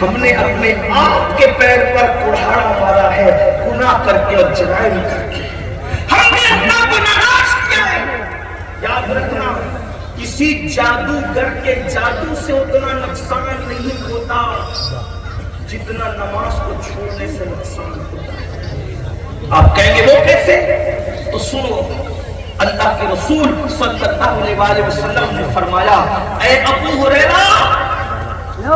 ہم نے اپنے آپ کے پیر پر کڑھاڑا مارا ہے، گناہ کر کے اور جرائم کر کے ہم نے اللہ کو ناراض کیا ہے۔ یاد رکھنا، کسی جادوگر کے جادو سے اتنا نقصان نہیں ہوتا جتنا نماز کو چھوڑنے سے نقصان ہوتا ہے۔ آپ کہیں گے وہ کیسے؟ تو سنو، اللہ کے رسول صلی اللہ علیہ وسلم نے فرمایا، اے ابو ہریرہ،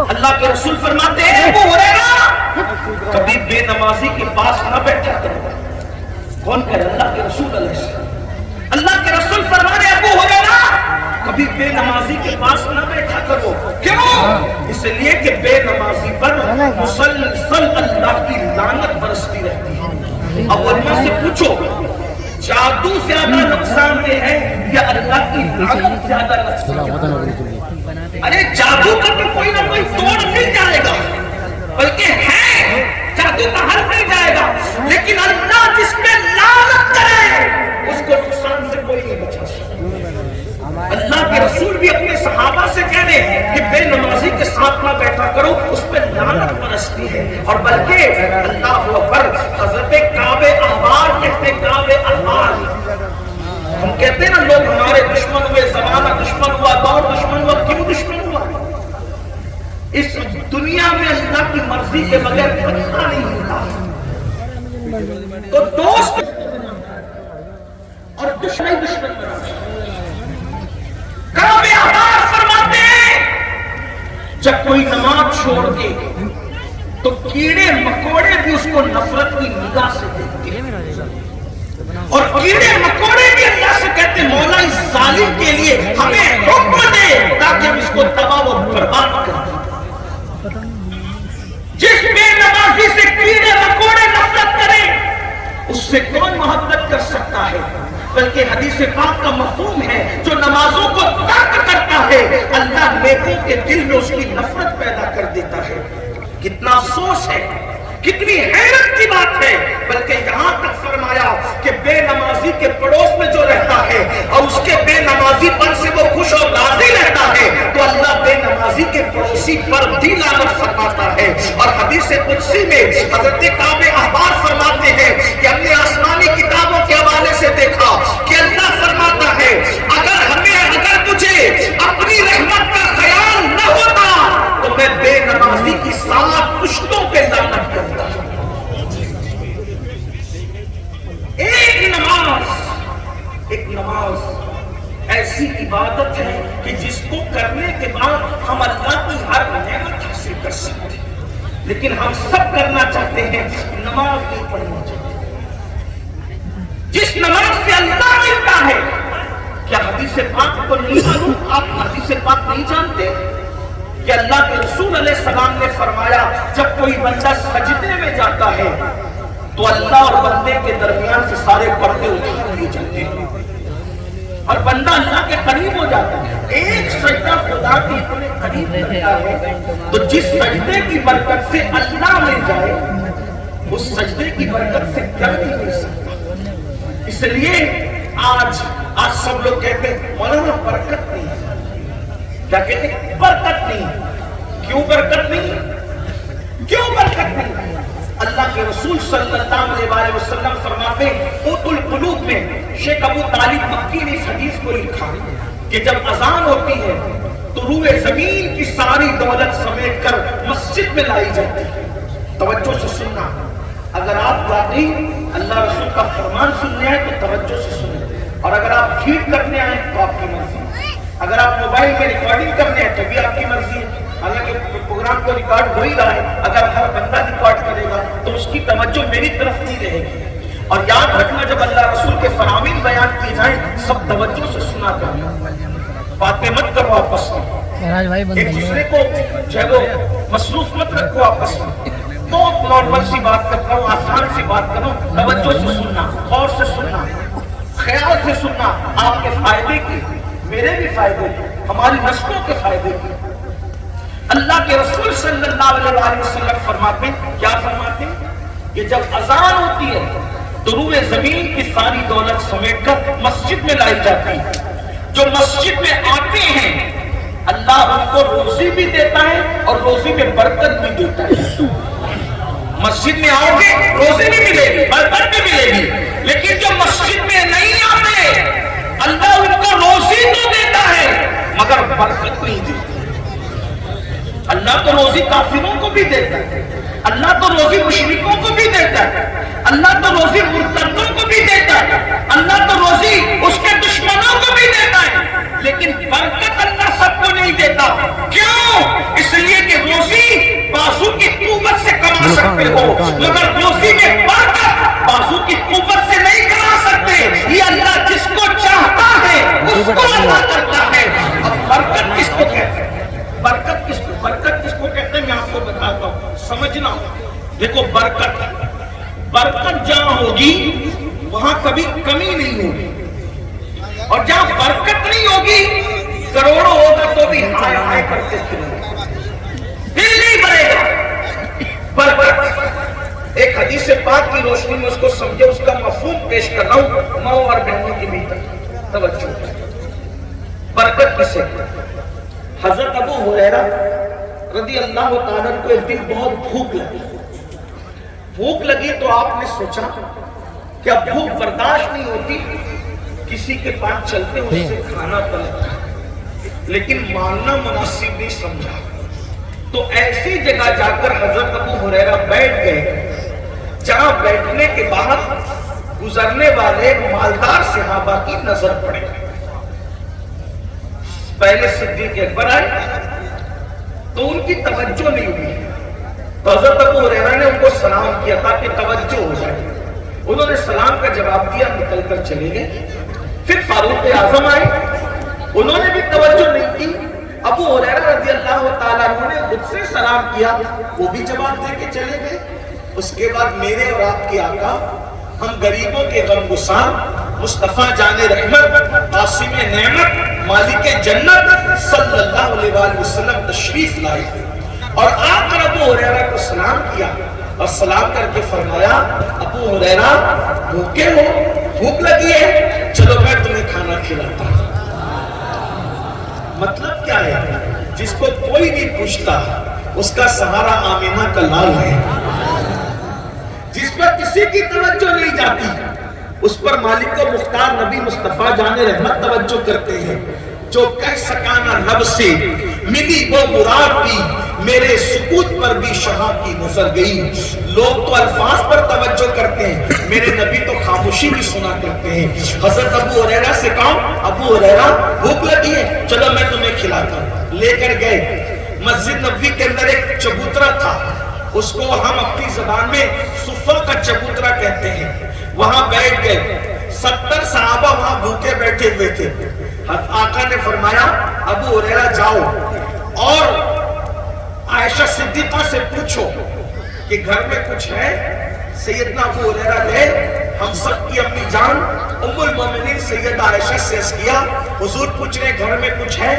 اللہ کے رسول فرماتے ہیں ابو ہریرہ کبھی بے نمازی کے پاس نہ بیٹھا کرو۔ کون کہہ رہا؟ اللہ کے رسول علیہ السلام۔ اللہ کے رسول فرما رہے ابو ہریرہ کبھی بے نمازی کے پاس نہ بیٹھا کرو۔ کیوں؟ اس لیے کہ بے نمازی پر مسلسل اللہ کی لعنت برستی رہتی ہے۔ اب علماء سے پوچھو، جادو زیادہ نقصان دہ ہے یا اللہ کی لعنت زیادہ نقصان دہ ہے؟ ارے جادو کا تو کوئی نہ کوئی توڑ مل جائے گا، بلکہ ہے جادو کا حل مل جائے گا، لیکن اللہ جس پہ لعنت کرے اس کو نقصان سے کوئی نہیں بچا سکتا۔ اللہ کے رسول بھی اپنے صحابہ سے کہہ دیں کہ بے نمازی کے ساتھ نہ بیٹھا کرو، اس پہ لعنت برستی ہے۔ اور بلکہ اللہ اکبر، حضرت کعب احبار کہتے، کعب احبار، ہم کہتے ہیں نا لوگ ہمارے دشمن ہوئے، زمانہ دشمن ہوا، دور دشمن ہوا۔ کیوں دشمن ہوا؟ اس دنیا میں اللہ کی مرضی کے بغیر پتہ نہیں ہوتا۔ تو دوست اور دشمن دشمن بنا۔ کعب احبار فرماتے ہیں جب کوئی نماز چھوڑ کے تو کیڑے مکوڑے بھی اس کو نفرت کی نگاہ سے دیکھتے ہیں، اور کیڑے مکوڑے بھی اللہ سے کہتے مولا اس ظالم کے لیے ہمیں حکم دے تاکہ ہم اس کو تباہ و برباد کر دیں۔ جس بے نمازی سے کیڑے مکوڑے نفرت کریں اس سے کون محبت کر سکتا ہے؟ بلکہ حدیث پاک کا مفہوم ہے جو نمازوں کو ترک کرتا ہے اللہ نیکوں کے دل میں اس کی نفرت پیدا کر دیتا ہے۔ کتنا افسوس ہے، کتنی حیرت کی بات ہے، بلکہ یہاں تک فرمایا کہ بے نمازی کے پڑوس میں جو رہتا ہے اور اس کے بے نمازی پن سے وہ خوش اور راضی رہتا ہے تو اللہ بے نمازی کے پڑوسی پر بھی لعنت فرماتا ہے۔ اور حدیث قدسی میں حضرت کعب احبار فرماتے ہیں کہ ہم نے آسمانی کتابوں کے حوالے سے دیکھا کہ اللہ فرماتا ہے اگر مجھے اپنی رحمت کا خیال نہ ہوتا تو میں بے نمازی کی 7 پشتوں پہ لعنت کرتا ہوں۔ ایک نماز ایسی عبادت ہے کہ جس کو کرنے کے بعد ہم اللہ کی ہر نعمت حاصل کر سکتے ہیں، لیکن ہم سب کرنا چاہتے ہیں، نماز نہیں پڑھنا چاہتے۔ جس نماز سے اللہ ملتا ہے، کیا حدیث پاک کو نہیں معلوم؟ آپ حدیث پاک نہیں جانتے کہ اللہ کے رسول علیہ السلام نے فرمایا جب کوئی بندہ سجدے میں جاتا ہے تو اللہ اور بندے کے درمیان سے سارے پردے اٹھا لیے جاتے ہیں اور بندہ اللہ کے قریب ہو جاتا ہے۔ ایک سجدہ خدا کے اتنے قریب کرتا ہے تو جس سجدے کی برکت سے اللہ مل جائے اس سجدے کی برکت سے کیا نہیں مل سکتا۔ اس لیے آج سب لوگ کہتے ہیں مولانا برکت نہیں ہے۔ کیا کہتے ہیں؟ برکت نہیں۔ کیوں برکت نہیں؟ کیوں برکت نہیں؟ اللہ کے رسول صلی اللہ علیہ وسلم فرماتے قوت القلوب میں شیخ ابو طالب مکی نے اس حدیث کو لکھا کہ جب اذان ہوتی ہے تو روئے زمین کی ساری دولت سمیٹ کر مسجد میں لائی جاتی ہے۔ توجہ سے سننا، اگر آپ واقعی اللہ رسول کا فرمان سننے آئے تو توجہ سے سنیں، اور اگر آپ فیڈ کرنے آئے تو آپ کی مرضی، اگر آپ موبائل میں ریکارڈنگ کرنے آئے تو بھی آپ کی مرضی ہے۔ حالانکہ پروگرام کو ریکارڈ ہو ہی رہا ہے، اگر ہر بندہ ریکارڈ کرے گا تو اس کی توجہ میری طرف نہیں رہے گی۔ اور یاد رکھنا جب اللہ رسول کے فرامین بیان کی جائیں سب توجہ سے سنا کرنا، باتیں مت کرو آپس میں، ایک دوسرے کو جو ہے وہ مصروف مت رکھو آپس میں۔ بہت نارمل سی بات کرتا ہوں، آسان سی بات کروں، توجہ سے سننا، غور سے سننا، خیال سے سننا، آپ کے فائدے کی، میرے بھی فائدے کی، ہماری نسلوں کے فائدے کی۔ اللہ کے رسول صلی اللہ علیہ وسلم فرماتے ہیں، کیا فرماتے ہیں کہ جب اذان ہوتی ہے تو روئے زمین کی ساری دولت سمیٹ کر مسجد میں لائی جاتی ہے۔ جو مسجد میں آتے ہیں اللہ اللہ ان کو روزی بھی دیتا ہے اور روزی میں برکت بھی دیتا ہے. مسجد میں آؤ گے روزی بھی ملے گی, برکت بھی ملے گی, لیکن جو مسجد میں نہیں آتے اللہ ان کو روزی تو دیتا ہے مگر برکت نہیں دیتا. اللہ تو روزی کافروں کو بھی دیتا ہے, اللہ تو روزی مشرکوں کو بھی دیتا ہے, اللہ تو روزی مرتدوں کو بھی دیتا ہے, اللہ تو روزی اس کے دشمنوں کو بھی دیتا ہے, لیکن برکت اللہ سب کو نہیں دیتا. کیوں؟ اس لیے کہ روزی بازو کی قوت سے کما سکتے ہو مگر روزی میں برکت بازو کی قوت سے نہیں کما سکتے. یہ اللہ جس کو چاہتا ہے اس کو اللہ کرتا ہے. اب برکت کس کو کہتے ہیں؟ برکت کس کو کہتے ہیں میں آپ کو بتاتا ہوں, سمجھنا. دیکھو برکت جہاں ہوگی وہاں کبھی کمی نہیں ہوگی, اور جہاں برکت نہیں ہوگی کروڑوں ہوگا تو بھی ہائے ہائے کرتے دل نہیں بھرے گا. برکت ایک حدیث پاک کی روشنی میں اس کو سمجھے, اس کا مفہوم پیش کر رہا ہوں ماں اور بہنوں کے بیچ توجہ. برکت کسے؟ حضرت ابو ہریرہ رضی اللہ تعالیٰ کو ایک دن بہت بھوک لگی تو آپ نے سوچا کہ اب بھوک برداشت نہیں ہوتی, کسی کے پاس چلتے اس سے کھانا طلبتا, لیکن ماننا مناسب نہیں سمجھا. تو ایسی جگہ جا کر حضرت ابو ہریرہ بیٹھ گئے جہاں بیٹھنے کے بعد گزرنے والے مالدار صحابہ کی نظر پڑے. پہلے صدیق اکبر آئے تو ان کی توجہ نہیں ہوئی, تو حضرت ابو ہریرہ نے ان کو سلام کیا تاکہ توجہ ہو جائے. انہوں نے سلام کا جواب دیا, نکل کر چلے گئے. پھر فاروق اعظم آئے, انہوں نے بھی توجہ نہیں کی. ابو ہریرہ رضی اللہ تعالیٰ عنہ نے خود سے سلام کیا, وہ بھی جواب دے کے چلے گئے. اس کے بعد میرے اور آپ کے آقا, ہم غریبوں کے غمگسار مصطفیٰ جان رحمت, قاسم نعمت, مالک جنت صلی اللہ علیہ وآلہ وسلم تشریف لائے اور آ کر ابو ہریرہ کو سلام کیا اور سلام کر کے فرمایا, ابو ہریرہ بھوکے ہو, بھوک لگی ہے, چلو میں تمہیں کھانا کھلاتا ہوں. مطلب کیا ہے؟ جس کو کوئی نہیں پوچھتا اس کا سہارا آمینہ کا لال ہے. جس پر کسی کی توجہ نہیں جاتی اس پر مالک و مختار نبی مصطفیٰ جان رحمت توجہ کرتے ہیں. جو کہہ سکانا لب سے ملی وہ مراد کی, میرے سکوت پر بھی شہاں کی نظر گئی. لوگ تو الفاظ پر توجہ کرتے ہیں, میرے نبی تو خاموشی بھی سنا کرتے ہیں. حضرت ابو ہریرہ سے کہا, ابو ہریرہ بھوک لگی ہے, چلو میں تمہیں کھلاتا ہوں. لے کر گئے. مسجد نبوی کے اندر ایک چبوترا تھا, اس کو ہم اپنی زبان میں صفہ کا چبوترا کہتے ہیں. وہاں بیٹھ گئے. 70 صحابہ وہاں بھوکے بیٹھے ہوئے تھے. آقا نے فرمایا, ابو ہریرہ جاؤ اور عائشہ صدیقہ سے پوچھو کہ گھر میں کچھ ہے. سیدنا ابو ہریرہ گئے, ہم سب کی اپنی جان ام المومنین سیدہ عائشہ سے عرض کیا, حضور پوچھ رہے گھر میں کچھ ہے.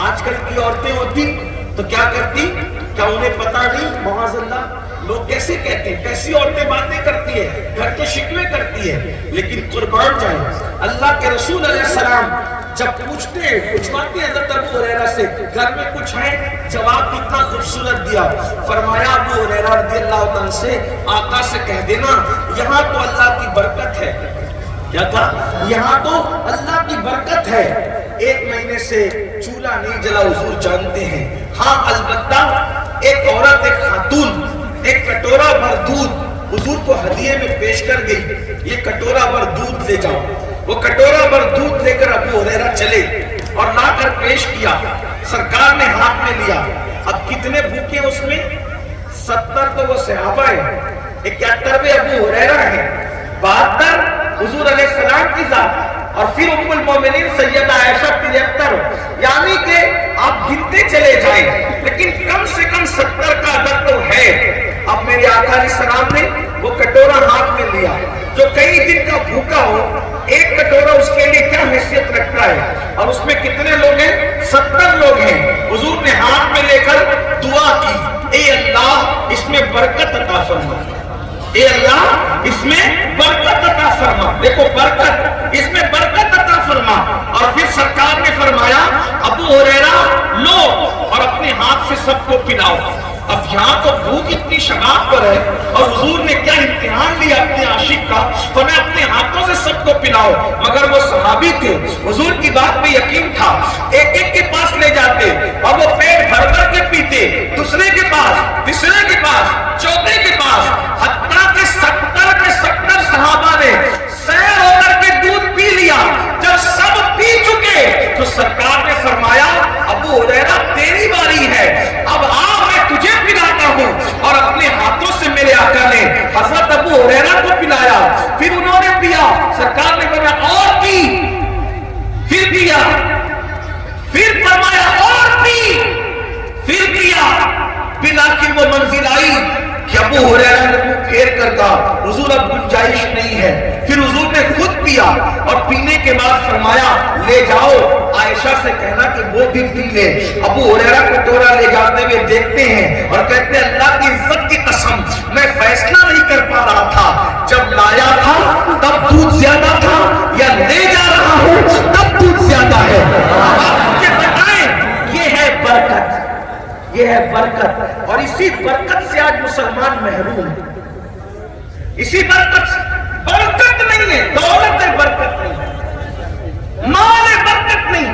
آج کل کی عورتیں ہوتی تو کیا کرتی, کیا انہیں پتا نہیں؟ معاذ اللہ, لوگ کیسے کہتے ہیں, کیسی عورتیں باتیں کرتی ہیں, گھر کے شکوے کرتی ہیں. لیکن قربان جائیں, اللہ کے رسول علیہ السلام جب پوچھتے ہیں, پوچھواتے ہیں حضرت ابو ہریرہ سے گھر میں کچھ ہے, جواب کتنا خوبصورت دیا. فرمایا ابو ہریرہ رضی اللہ عنہ سے, آقا سے کہہ دینا یہاں تو اللہ کی برکت ہے. کیا تھا؟ یہاں تو اللہ کی برکت ہے. 1 مہینے سے چولہا نہیں جلا, حضور جانتے ہیں. ہاں البتہ ایک عورت, ایک خاتون ایک کٹورا بھر دودھ حضور کو ہدیے میں پیش کر گئی, یہ کٹورا بھر دودھ لے جاؤ. وہ کٹورا بھر دودھ لے کر ابو ہریرہ چلے اور لا کر پیش کیا. سرکار نے ہاتھ میں لیا. اب کتنے بھوکے اس میں؟ 70 تو وہ صحابہ ہیں, 71 ابو ہریرہ ہیں, 72 حضور علیہ السلام کی ذات, اور پھر ام المومنین سیدہ عائشہ 73. یعنی کہ آپ گنتے چلے جائیں لیکن کم سے کم 70 کا عدد تو ہے. اب میرے آقا علیہ السلام نے وہ کٹورا ہاتھ میں لیا. جو کئی دن کا بھوکا ہو, ایک کٹورا اس کے لیے کیا حیثیت رکھتا ہے, اور اس میں کتنے لوگ ہیں؟ 70 لوگ ہیں. حضور نے ہاتھ میں لے کر دعا کی, اے اللہ اس میں برکت عطا فرما, اے اللہ اس میں برکت عطا فرما. دیکھو برکت, اس میں برکت عطا فرما. اور پھر سرکار نے فرمایا, ابو ہریرہ لو پلاؤ. اب یہاں تو بھوک اتنی شگاف پر ہے اور حضور نے کیا امتحان لیا اپنے عاشق کا، تو میں اپنے ہاتھوں سے سب کو پلاؤ. مگر وہ صحابی تھے، حضور کی بات پہ یقین تھا، ایک ایک کے پاس لے جاتے اور وہ پیٹ بھر بھر کے پیتے، دوسرے کے پاس، تیسرے کے پاس، چوتھے کے پاس، حتیٰ کہ 70 صحابہ نے سیر ہو کر کے دودھ پی لیا. جب سب پی چکے تو سرکار نے فرمایا ابو ہریرہ تیری باری ہے، اب آ میں تجھے پلاتا ہوں. اور اپنے ہاتھوں سے میرے آقا نے حضرت ابو ہریرہ کو پلایا. پھر انہوں نے پیا، سرکار نے فرمایا اور پی، پھر پیا، پھر فرمایا اور پی، پھر پیا. بلاخر وہ منزل آئی کہ ابو ہریرہ نے منہ پھیر کر کہا حضور اب گنجائش نہیں ہے. پھر حضور نے خود پیا اور پینے کے بعد فرمایا لے جاؤ عائشہ سے کہنا کہ وہ بھی پی لے. ابو ہریرہ کو ٹورا لے جاتے ہوئے دیکھتے ہیں اور کہتے ہیں اللہ کی عزت کی قسم میں فیصلہ نہیں کر پا رہا تھا، جب لایا تھا تب دودھ زیادہ تھا یا لے جا رہا ہوں تب دودھ زیادہ ہے. آپ مجھے بتائیں، یہ ہے برکت، یہ ہے برکت. اور اسی برکت سے آج مسلمان محروم ہے. اسی برکت سے، برکت نہیں ہے، دولت ہے برکت نہیں، مال ہے برکت نہیں،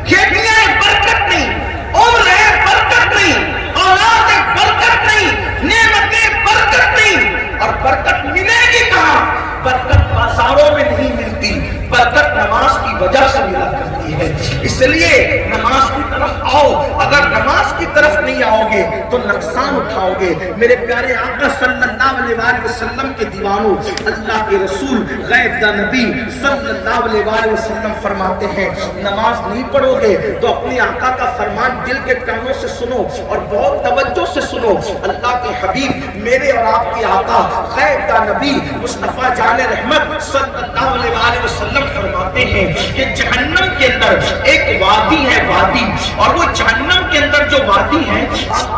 کھیتیاں ہے برکت نہیں، عمر ہے برکت نہیں، اولاد ہے برکت نہیں، نعمتیں برکت نہیں. اور برکت ملے گی کہاں؟ برکت بازاروں میں نہیں ملتی، برکت نماز کی وجہ سے ملا کرتی ہے. اس لیے نماز کی طرف آؤ. اگر نماز کی طرف نہیں آؤ گے تو نقصان اٹھاؤ گے. میرے پیارے آقا صلی اللہ علیہ وسلم کے دیوانوں، اللہ کے رسول غیب دا نبی صلی اللہ علیہ وسلم فرماتے ہیں نماز نہیں پڑھو گے تو اپنے آقا کا فرمان دل کے کانوں سے سنو اور بہت توجہ سے سنو. اللہ کے حبیب میرے اور آپ کے آقا غیب دا نبی مصطفیٰ جان رحمت صلی اللہ علیہ وسلم فرماتے ہیں کہ جہنم کے اندر ایک وادی ہے، وادی، اور وہ جہنم کے اندر جو وادی ہے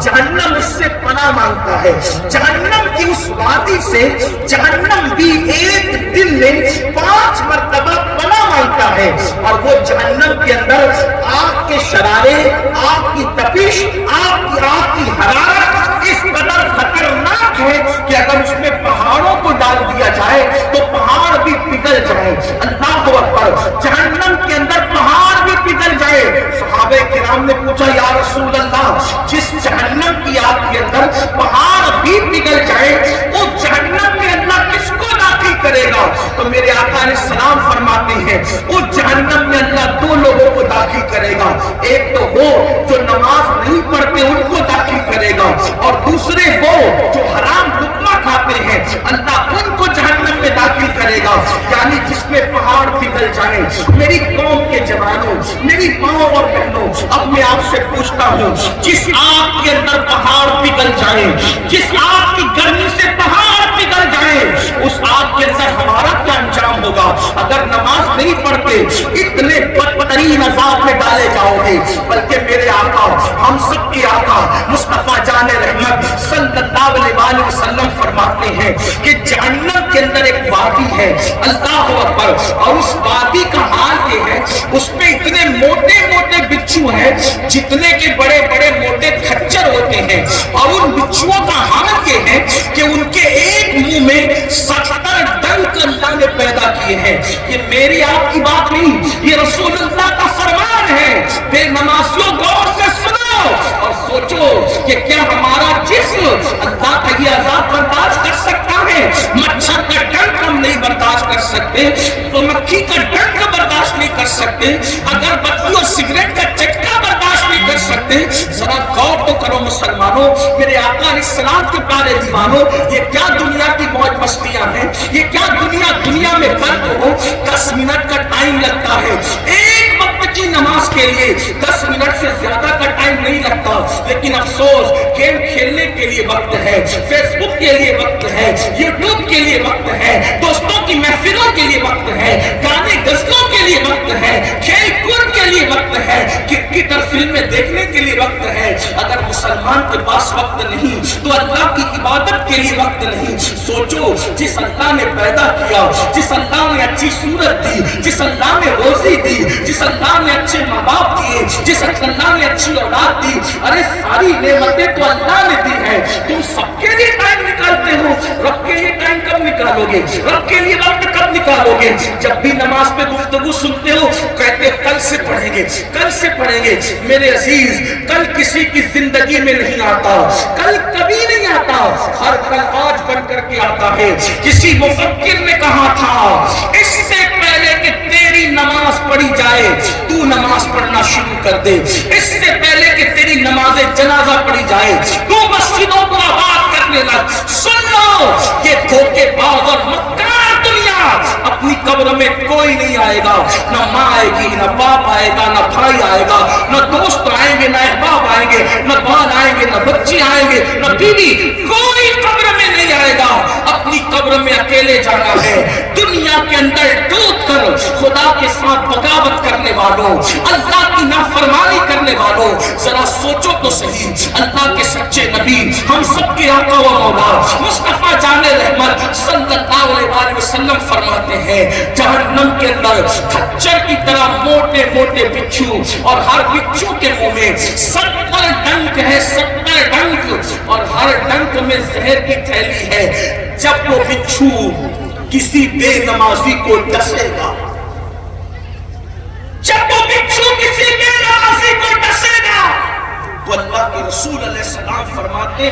جہنم اس سے پناہ مانگتا ہے. جہنم کی اس وادی سے جہنم بھی ایک دن میں 5 مرتبہ پناہ مانگتا ہے. اور وہ جہنم کے اندر آگ کے شرارے، آگ کی تپش، آگ کی حرارت اس قدر خطرناک ہے کہ اگر اس میں پہاڑوں کو ڈال دیا جائے تو پہاڑ بھی پگھل جائے. اللہ اکبر، جہنم کے اندر پہاڑ بھی پگھل جائے. صحابہ کرام نے پوچھا یا رسول اللہ جس جہنم کی آگ کے اندر پہاڑ بھی پگھل جائے اس جہنم میں اللہ کس کو داخل کرے گا؟ تو میرے آقا علیہ السلام فرماتے ہیں اس جہنم میں اللہ 2 لوگوں کو داخل کرے گا. ایک تو وہ جو نماز نہیں پڑھتے ان کو داخل کرے گا، اور دوسرے وہ جو حرام لقمہ کھاتے ہیں اللہ ان کو جہنم میں داخل کرے گا. یعنی جس میں پہاڑ پگھل جائیں. میری قوم کے جوانوں، میری ماں اور بہنوں، اب میں آپ سے پوچھتا ہوں جس آگ کے اندر پہاڑ پگھل جائیں، جس آگ کی گرمی سے پہاڑ پگھل جائیں، اس آگ کے اندر ہمارا کیا انجام ہوگا؟ اگر نماز نہیں پڑھتے اتنے بدترین عذاب میں ڈالے جاؤ گے. بلکہ میرے آقا، ہم سب کے آقا مصطفیٰ جان رحمت صلی اللہ علیہ وسلم فرماتے ہیں کہ جہنم کے اندر ایک وادی ہے. اللہ اکبر. اور اس وادی کا حال یہ ہے اس میں اتنے موٹے موٹے بچھو ہیں جتنے کے بڑے بڑے موٹے کھچر ہوتے ہیں. اور ان بچھوؤں کا حال یہ ہے کہ ان کے ایک منہ میں 70 ڈنک اللہ نے پیدا کیے ہیں. یہ میری آپ کی بات نہیں، یہ رسول اللہ کا فرمان ہے. بے نمازیوں غور سے سنو اور سوچو کہ کیا ہمارا جسم اللہ کا یہ عذاب برداشت کر سکتا ہے؟ مچھر کا ڈنک ہم نہیں برداشت کر سکتے تو مکھی کا ڈنک برداشت نہیں کر سکتے، اگر بتی اور سگریٹ کا چٹکا برداشت نہیں کر سکتے. ذرا غور تو کرو مسلمانوں، میرے آقا علیہ السلام کے پیارے دیوانوں، یہ کیا دنیا کی موج مستیاں ہیں، یہ کیا دنیا میں فرق ہو. 10 منٹ کا ٹائم لگتا ہے ایک وقت کی نماز کے لیے، 10 منٹ سے زیادہ کا ٹائم نہیں لگتا. لیکن افسوس گیم کھیلنے کے لیے وقت ہے، فیس بک کے لیے وقت ہے، یوٹیوب کے لیے وقت ہے، دوستوں کی محفلوں کے لیے وقت ہے، گانے غزلوں کے لیے وقت ہے، کھیل کود کے لیے وقت ہے, کرکٹ اور فلمیں دیکھنے کے لیے وقت ہے. اگر مسلمان کے پاس وقت نہیں تو اللہ کی عبادت کے لیے وقت نہیں. سوچو, جس اللہ نے پیدا کیا, جس اللہ نے اچھی صورت دی, جس اللہ نے روزی دی, جس اللہ نے اچھے ماں باپ دیے, جس اللہ نے اچھی اولاد دی, ارے ساری نعمتیں تو اللہ نے دی ہے. تم سب کے لیے ٹائم نکالتے ہو, رب کے لیے ٹائم کب نکالو گے؟ رب کے لیے وقت کب نکالو گے؟ جب بھی نماز پہ گفتگو سنتے ہو کہتے کل سے پڑھیں گے, کل سے پڑھیں گے. میرے عزیز, کل کسی کی زندگی میں نہیں آتا, کل کبھی نہیں آتا, ہر کل آج بن کر کے آتا ہے. کسی مفکر نے کہا تھا, اس سے پہلے کہ تیری نماز پڑھی جائے تو نماز پڑھنا شروع کر دے. اس سے پہلے کہ تیری نماز جنازہ پڑھی جائے تو مسجدوں کو آباد کرنے لگ. سن لو, یہ دھوکے باز اور مکار دنیا, اپنی قبر میں کوئی نہیں آئے گا, نہ ماں آئے گی, نہ باپ آئے گا, نہ بھائی آئے گا, نہ دوست آئیں گے, نہ احباب آئیں گے, نہ بال آئیں گے, نہ بچے آئیں گے, نہ بیوی, کوئی قبر میں نہیں آئے گا. اپنی قبر میں اکیلے جانا ہے. دنیا کے اندر ڈوب کر خدا کے ساتھ بغاوت کرنے والوں, اللہ کی نافرمانی کرنے والوں, ذرا سوچو تو صحیح. اللہ کے سچے نبی, ہم سب کے آقا و مولا مصطفیٰ جان رحمت صلی اللہ علیہ وسلم فرماتے ہیں, جہنم کے اندر کھچر کی طرح موٹے موٹے بچھو, اور ہر بچھو کے منہ میں 70 ڈنک ہے, 70 ڈنک, اور ہر ڈنک میں زہر کی تھیلی ہے. جب وہ بچھو کسی بے نمازی کو ڈسے گا, جب وہ بچھو کسی بے نمازی کو ڈسے گا, تو اللہ کے رسول علیہ السلام فرماتے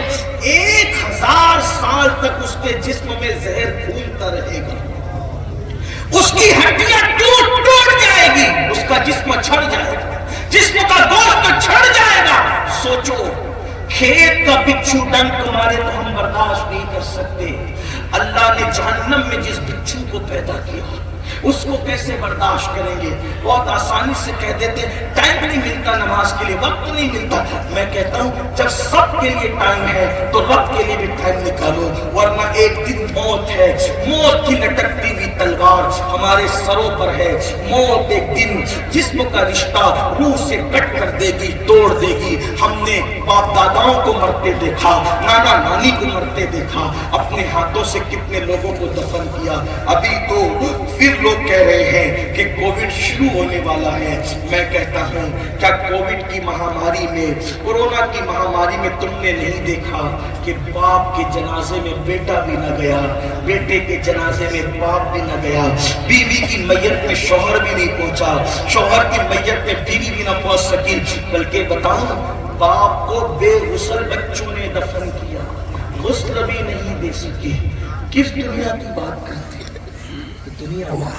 1000 سال تک اس کے جسم میں زہر گھومتا رہے گا, اس کی ہڈیاں ٹوٹ جائے گی, اس کا جسم چھڑ جائے گا, جسم کا گوشت چھڑ جائے گا. سوچو, کھیت کا بچھو ڈنک مارے تو ہم برداشت نہیں کر سکتے, اللہ نے جہنم میں جس بچھو کو پیدا کیا اس کو کیسے برداشت کریں گے؟ بہت آسانی سے کہہ دیتے ٹائم نہیں ملتا نماز کے لیے, وقت نہیں ملتا. میں کہتا ہوں جب سب کے لیے ٹائم ہے تو رب کے لیے بھی ٹائم نکالو, ورنہ ایک دن موت ہے, موت کی لٹکتی ہوئی تلوار ہمارے سروں پر ہے. موت ایک دن جسم کا رشتہ روح سے کٹ کر دے گی, توڑ دے گی. ہم نے باپ داداؤں کو مرتے دیکھا, نانا نانی کو مرتے دیکھا, اپنے ہاتھوں سے کتنے لوگوں کو دفن کیا. ابھی تو پھر لوگ کہہ رہے ہیں کہ کووڈ شروع ہونے والا ہے. میں کہتا ہوں کیا کووڈ کی مہاماری میں, کورونا کی مہاماری میں تم نے نہیں دیکھا کہ باپ کے جنازے میں بیٹا بھی نہ گیا, بیٹے کے جنازے میں باپ بھی نہ گیا, بیوی کی میت میں شوہر بھی نہیں پہنچا, شوہر کی میت میں بیوی بھی نہ پہنچ سکی, بلکہ بتاؤں باپ کو بے غسل بچوں نے دفن کیا, غسل بھی نہیں دے سکے. کس دنیا کی بات کرتے دنیا میں.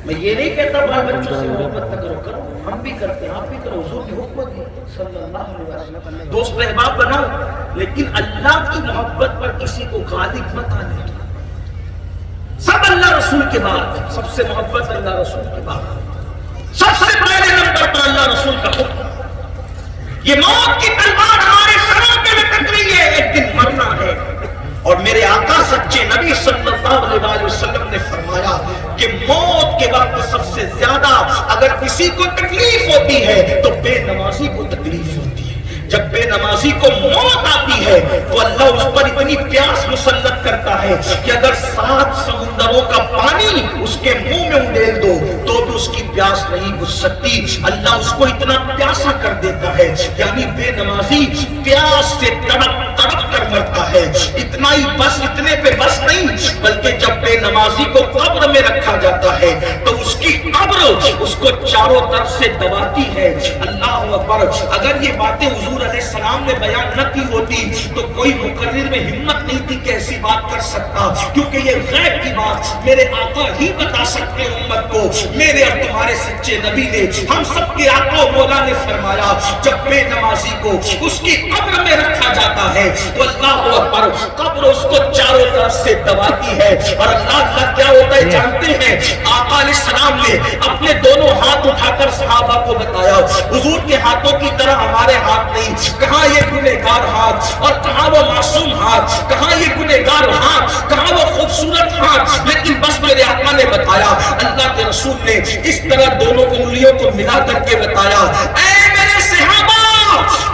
میں یہ نہیں کہتا بال بچوں سے محبت نہ کرو, ہم بھی کرتے ہیں, آپ بھی کرو, حضور کی حکمت ہے صلی اللہ علیہ وسلم. دوست احباب بناؤ, لیکن اللہ کی محبت پر کسی کو غالب مت آنے. سب اللہ رسول کے بعد, سب سے محبت اللہ رسول کے بعد, سب سے پہلے نمبر پر اللہ رسول کا حکم. یہ موت کی تلوار ہمارے سروں پہ لٹک رہی ہے, ایک دن مرنا ہے. اور میرے آقا سچے نبی صلی اللہ علیہ وسلم نے فرمایا کہ موت کے وقت سب سے زیادہ اگر کسی کو تکلیف ہوتی ہے تو بے نمازی کو تکلیف ہوتی ہے. جب بے نمازی کو موت آتی ہے تو اللہ اس پر اتنی پیاس مسلط کرتا ہے کہ اگر 7 سمندروں کا پانی اس کے منہ میں اڈیل دو تو بھی اس کی پیاس نہیں بجھ سکتی. اللہ اس کو اتنا پیاسا کر دیتا ہے, یعنی بے نمازی پیاس سے تڑپ تڑپ کر مرتا ہے. اتنا ہی بس, اتنے پہ بس نہیں, بلکہ جب بے نمازی کو قبر میں رکھا جاتا ہے تو اس کی قبر اس کو چاروں طرف سے دباتی ہے. اللہ اکبر. اگر یہ باتیں حضور علیہ السلام نے بیان نہ کی ہوتی تو کوئی مقرر میں ہمت نہیں تھی کہ ایسی بات کر سکتا, کیونکہ یہ غیب کی بات میرے آقا ہی بتا سکتے ہیں امت کو. میرے اور تمہارے سچے نبی نے, ہم سب کے آقا و مولا نے فرمایا جب بے نمازی کو اس کی قبر میں رکھا جاتا ہے تو اللہ اکبر, قبر اس کو چاروں طرف سے دباتی ہے. اور اللہ کیا ہوتا ہے جانتے ہیں؟ آقا علیہ السلام نے اپنے دونوں ہاتھ اٹھا کر صحابہ کو بتایا, حضور کے ہاتھوں کی طرح ہمارے ہاتھ نہیں آدمی, کہاں یہ گنہگار ہاتھ اور کہاں وہ معصوم ہاتھ, کہاں یہ گنہگار ہاتھ, کہاں وہ خوبصورت ہاتھ. لیکن بس میرے آقا نے بتایا, اللہ کے رسول نے اس طرح دونوں انگلیوں کو ملا کر کے بتایا, اے میرے صحابہ,